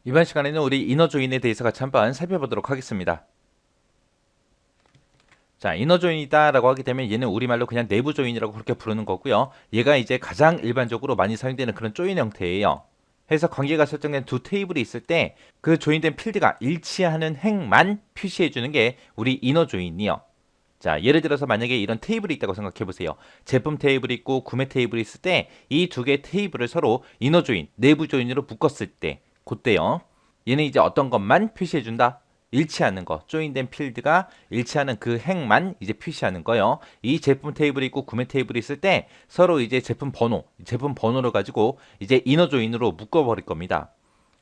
이번 시간에는 우리 이너 조인에 대해서 같이 한번 살펴보도록 하겠습니다. 자, 이너 조인이다 라고 하게 되면 얘는 우리말로 그냥 내부 조인이라고 그렇게 부르는 거고요. 얘가 이제 가장 일반적으로 많이 사용되는 그런 조인 형태예요. 해서 관계가 설정된 두 테이블이 있을 때 그 조인된 필드가 일치하는 행만 표시해 주는 게 우리 이너 조인이요. 자, 예를 들어서 만약에 이런 테이블이 있다고 생각해 보세요. 제품 테이블이 있고 구매 테이블이 있을 때 이 두 개의 테이블을 서로 이너 조인, 내부 조인으로 묶었을 때 그때요. 얘는 이제 어떤 것만 표시해 준다. 일치하는 거, 조인된 필드가 일치하는 그 행만 이제 표시하는 거요. 이 제품 테이블이 있고 구매 테이블이 있을 때 서로 이제 제품 번호를 가지고 이제 이너 조인으로 묶어 버릴 겁니다.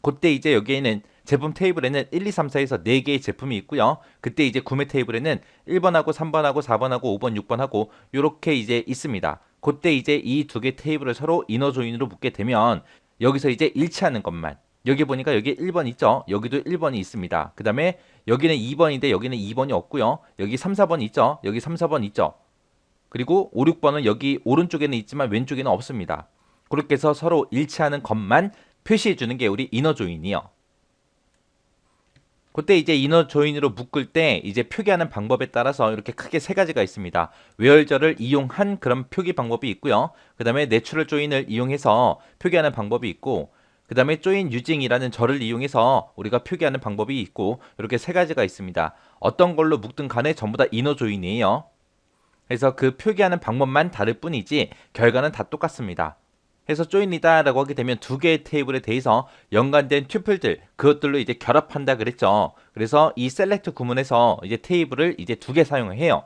그때 이제 여기에는 제품 테이블에는 1, 2, 3, 4에서 4개의 제품이 있고요. 그때 이제 구매 테이블에는 1번하고 3번하고 4번하고 5번, 6번하고 이렇게 이제 있습니다. 그때 이제 이 두 개 테이블을 서로 이너 조인으로 묶게 되면 여기서 이제 일치하는 것만 여기 보니까 여기 1번 있죠? 여기도 1번이 있습니다. 그 다음에 여기는 2번인데 여기는 2번이 없고요. 여기 3, 4번 있죠? 여기 3, 4번 있죠? 그리고 5, 6번은 여기 오른쪽에는 있지만 왼쪽에는 없습니다. 그렇게 해서 서로 일치하는 것만 표시해 주는 게 우리 이너 조인이요. 그때 이제 이너 조인으로 묶을 때 이제 표기하는 방법에 따라서 이렇게 크게 세 가지가 있습니다. 외열절을 이용한 그런 표기 방법이 있고요. 그 다음에 내추럴 조인을 이용해서 표기하는 방법이 있고, 그 다음에 조인 유징이라는 절을 이용해서 우리가 표기하는 방법이 있고, 이렇게 세 가지가 있습니다. 어떤 걸로 묶든 간에 전부 다 이너 조인이에요. 그래서 그 표기하는 방법만 다를 뿐이지 결과는 다 똑같습니다. 해서 조인이다 라고 하게 되면 두 개의 테이블에 대해서 연관된 튜플들 그것들로 이제 결합한다 그랬죠. 그래서 이 셀렉트 구문에서 이제 테이블을 이제 두 개 사용해요.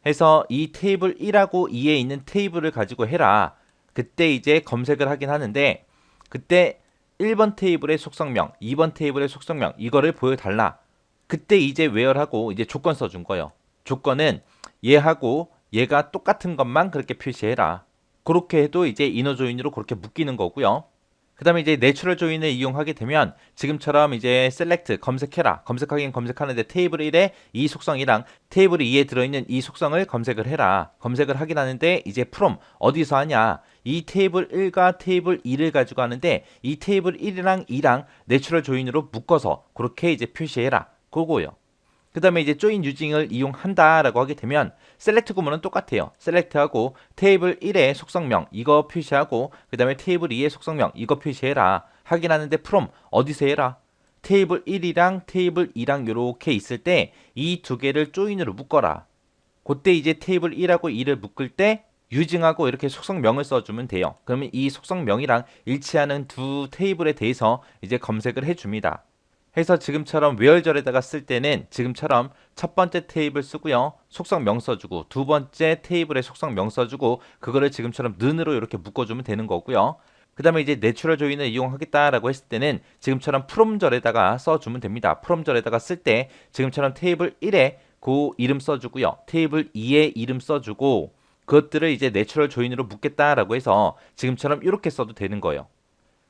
해서 이 테이블 1하고 2에 있는 테이블을 가지고 해라. 그때 이제 검색을 하긴 하는데 그때 1번 테이블의 속성명, 2번 테이블의 속성명 이거를 보여달라. 그때 이제 where하고 이제 조건 써준 거예요. 조건은 얘하고 얘가 똑같은 것만 그렇게 표시해라. 그렇게 해도 이제 이너 조인으로 그렇게 묶이는 거고요. 그 다음에 이제 내추럴 조인을 이용하게 되면 지금처럼 이제 셀렉트 검색해라. 검색하긴 검색하는데 테이블 1에 이 속성이랑 테이블 2에 들어있는 이 속성을 검색을 해라. 검색을 하긴 하는데 이제 from 어디서 하냐. 이 테이블 1과 테이블 2를 가지고 하는데 이 테이블 1이랑 2랑 내추럴 조인으로 묶어서 그렇게 이제 표시해라. 그거요. 그 다음에 이제 조인 유징을 이용한다라고 하게 되면 셀렉트 구문은 똑같아요. 셀렉트하고 테이블 1의 속성명 이거 표시하고 그 다음에 테이블 2의 속성명 이거 표시해라. 하긴 하는데 from 어디서 해라? 테이블 1이랑 테이블 2랑 이렇게 있을 때 이 두 개를 조인으로 묶어라. 그때 이제 테이블 1하고 2를 묶을 때 유징하고 이렇게 속성명을 써주면 돼요. 그러면 이 속성명이랑 일치하는 두 테이블에 대해서 이제 검색을 해줍니다. 해서 지금처럼 외열절에다가 쓸 때는 지금처럼 첫 번째 테이블 쓰고요. 속성명 써주고 두 번째 테이블에 속성명 써주고 그거를 지금처럼 는으로 이렇게 묶어주면 되는 거고요. 그 다음에 이제 내추럴 조인을 이용하겠다라고 했을 때는 지금처럼 프롬절에다가 써주면 됩니다. 프롬절에다가 쓸 때 지금처럼 테이블 1에 그 이름 써주고요. 테이블 2에 이름 써주고 그것들을 이제 내추럴 조인으로 묶겠다라고 해서 지금처럼 이렇게 써도 되는 거예요.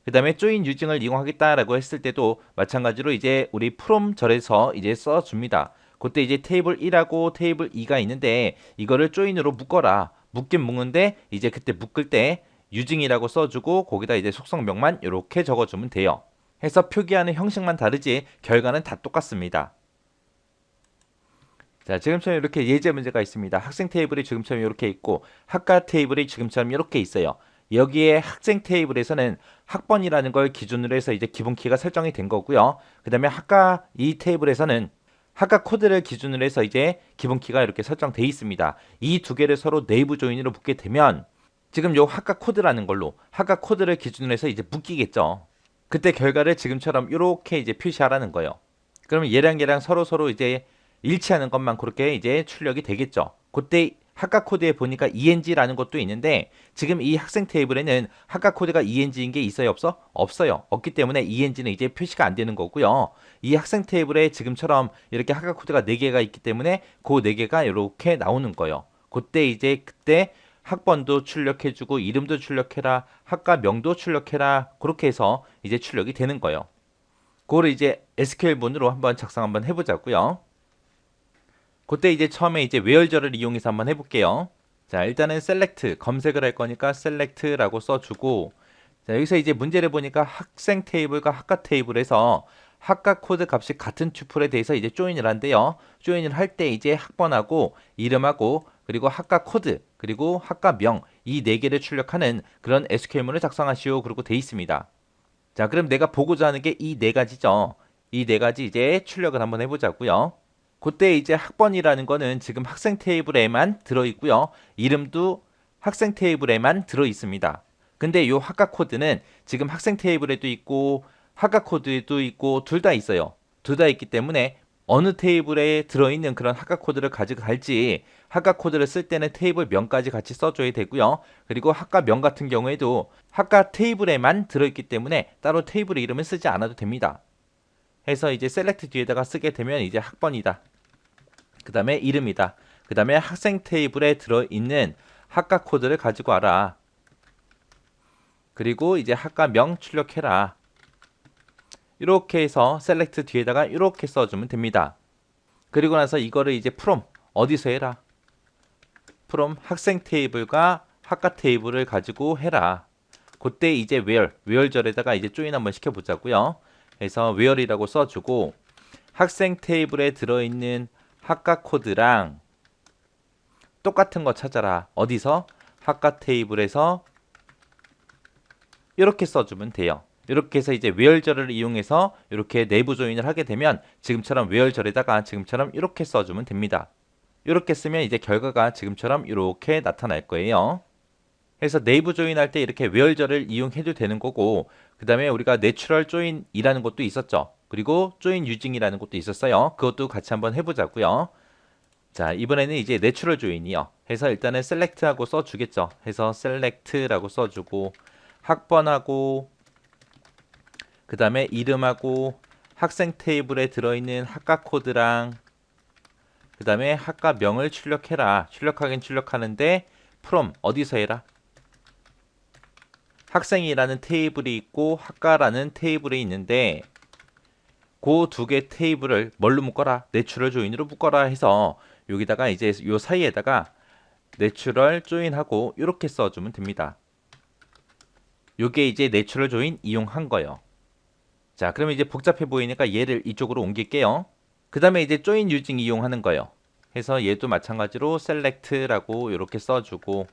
그 다음에 조인 유징을 이용하겠다라고 했을 때도 마찬가지로 이제 우리 프롬 절에서 이제 써줍니다. 그때 이제 테이블 1하고 테이블 2가 있는데 이거를 조인으로 묶어라. 묶긴 묶는데 이제 그때 묶을 때 유징이라고 써주고 거기다 이제 속성명만 이렇게 적어주면 돼요. 해서 표기하는 형식만 다르지 결과는 다 똑같습니다. 자, 지금처럼 이렇게 예제 문제가 있습니다. 학생 테이블이 지금처럼 이렇게 있고 학과 테이블이 지금처럼 이렇게 있어요. 여기에 학생 테이블에서는 학번이라는 걸 기준으로 해서 이제 기본키가 설정이 된 거고요. 그 다음에 학과 이 테이블에서는 학과 코드를 기준으로 해서 이제 기본키가 이렇게 설정돼 있습니다. 이 두 개를 서로 네이버 조인으로 묶게 되면 지금 요 학과 코드라는 걸로 학과 코드를 기준으로 해서 이제 묶이겠죠. 그때 결과를 지금처럼 이렇게 이제 표시하라는 거예요. 그러면 얘랑 서로 이제 일치하는 것만 그렇게 이제 출력이 되겠죠. 그때 학과 코드에 보니까 eng라는 것도 있는데 지금 이 학생 테이블에는 학과 코드가 eng인 게 있어요 없어? 없어요. 없기 때문에 eng는 이제 표시가 안 되는 거고요. 이 학생 테이블에 지금처럼 이렇게 학과 코드가 4개가 있기 때문에 그 4개가 이렇게 나오는 거예요. 그때 학번도 출력해주고 이름도 출력해라 학과명도 출력해라 그렇게 해서 이제 출력이 되는 거예요. 그거를 이제 SQL문으로 한번 작성 한번 해보자고요. 그때 이제 처음에 이제 외열절을 이용해서 한번 해볼게요. 자, 일단은 select 검색을 할 거니까 select라고 써주고 자, 여기서 이제 문제를 보니까 학생 테이블과 학과 테이블에서 학과 코드 값이 같은 튜플에 대해서 이제 조인을 한대요. 조인을 할 때 이제 학번하고 이름하고 그리고 학과 코드 그리고 학과 명 이 네 개를 출력하는 그런 SQL문을 작성하시오. 그러고 돼 있습니다. 자, 그럼 내가 보고자 하는 게 이 네 가지죠. 이 네 가지 이제 출력을 한번 해보자고요. 그때 이제 학번이라는 거는 지금 학생 테이블에만 들어 있고요. 이름도 학생 테이블에만 들어 있습니다. 근데 요 학과 코드는 지금 학생 테이블에도 있고 학과 코드에도 있고 둘 다 있어요. 둘 다 있기 때문에 어느 테이블에 들어있는 그런 학과 코드를 가져갈지 학과 코드를 쓸 때는 테이블 명까지 같이 써줘야 되고요. 그리고 학과 명 같은 경우에도 학과 테이블에만 들어있기 때문에 따로 테이블 이름을 쓰지 않아도 됩니다. 해서 이제 셀렉트 뒤에다가 쓰게 되면 이제 학번이다. 그 다음에 이름이다. 그 다음에 학생 테이블에 들어있는 학과 코드를 가지고 와라. 그리고 이제 학과 명 출력해라. 이렇게 해서 셀렉트 뒤에다가 이렇게 써주면 됩니다. 그리고 나서 이거를 이제 from 어디서 해라? from 학생 테이블과 학과 테이블을 가지고 해라. 그때 이제 where절에다가 이제 조인 한번 시켜보자고요. 그래서 where이라고 써주고 학생 테이블에 들어있는 학과 코드랑 똑같은 거 찾아라. 어디서? 학과 테이블에서 이렇게 써주면 돼요. 이렇게 해서 이제 where절을 이용해서 이렇게 내부 조인을 하게 되면 지금처럼 where절에다가 지금처럼 이렇게 써주면 됩니다. 이렇게 쓰면 이제 결과가 지금처럼 이렇게 나타날 거예요. 그래서 내부 조인할 때 이렇게 where절을 이용해도 되는 거고 그 다음에 우리가 내추럴 조인이라는 것도 있었죠. 그리고 조인 유징이라는 것도 있었어요. 그것도 같이 한번 해보자고요. 자, 이번에는 이제 내추럴 조인이요. 해서 일단은 select하고 써주겠죠. 해서 select라고 써주고 학번하고 그 다음에 이름하고 학생 테이블에 들어있는 학과 코드랑 그 다음에 학과 명을 출력해라. 출력하긴 출력하는데 from 어디서 해라? 학생이라는 테이블이 있고 학과라는 테이블이 있는데 그 두 개 테이블을 뭘로 묶어라? 내추럴 조인으로 묶어라 해서 여기다가 이제 요 사이에다가 내추럴 조인하고 이렇게 써주면 됩니다. 요게 이제 내추럴 조인 이용한 거예요. 자, 그러면 이제 복잡해 보이니까 얘를 이쪽으로 옮길게요. 그 다음에 이제 조인 유징 이용하는 거예요. 해서 얘도 마찬가지로 select라고 이렇게 써주고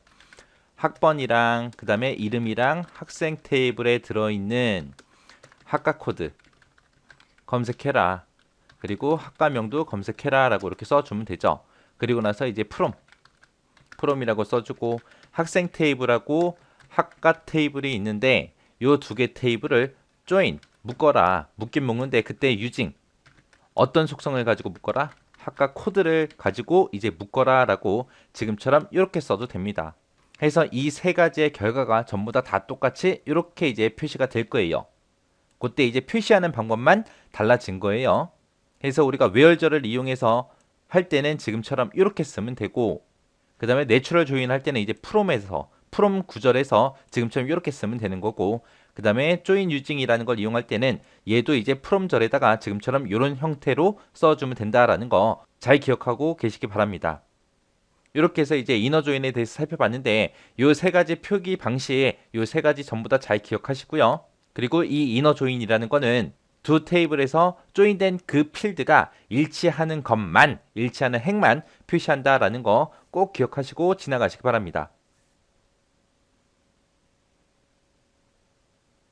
학번이랑 그 다음에 이름이랑 학생 테이블에 들어있는 학과 코드 검색해라. 그리고 학과명도 검색해라 라고 이렇게 써주면 되죠. 그리고 나서 이제 from이라고 써주고 학생 테이블하고 학과 테이블이 있는데 요 두 개 테이블을 join 묶어라. 묶긴 묶는데 그때 using 어떤 속성을 가지고 묶어라? 학과 코드를 가지고 이제 묶어라 라고 지금처럼 이렇게 써도 됩니다. 해서 이 세 가지의 결과가 전부 다 똑같이 이렇게 이제 표시가 될 거예요. 그때 이제 표시하는 방법만 달라진 거예요. 그래서 우리가 where절을 이용해서 할 때는 지금처럼 이렇게 쓰면 되고 그 다음에 내추럴 조인 할 때는 이제 from 구절에서 지금처럼 이렇게 쓰면 되는 거고 그 다음에 join using이라는 걸 이용할 때는 얘도 이제 from절에다가 지금처럼 이런 형태로 써주면 된다라는 거 잘 기억하고 계시기 바랍니다. 이렇게 해서 이제 이너 조인에 대해서 살펴봤는데 요 세 가지 표기 방식 요 세 가지 전부 다 잘 기억하시고요. 그리고 이 이너 조인이라는 거는 두 테이블에서 조인된 그 필드가 일치하는 행만 표시한다라는 거 꼭 기억하시고 지나가시기 바랍니다.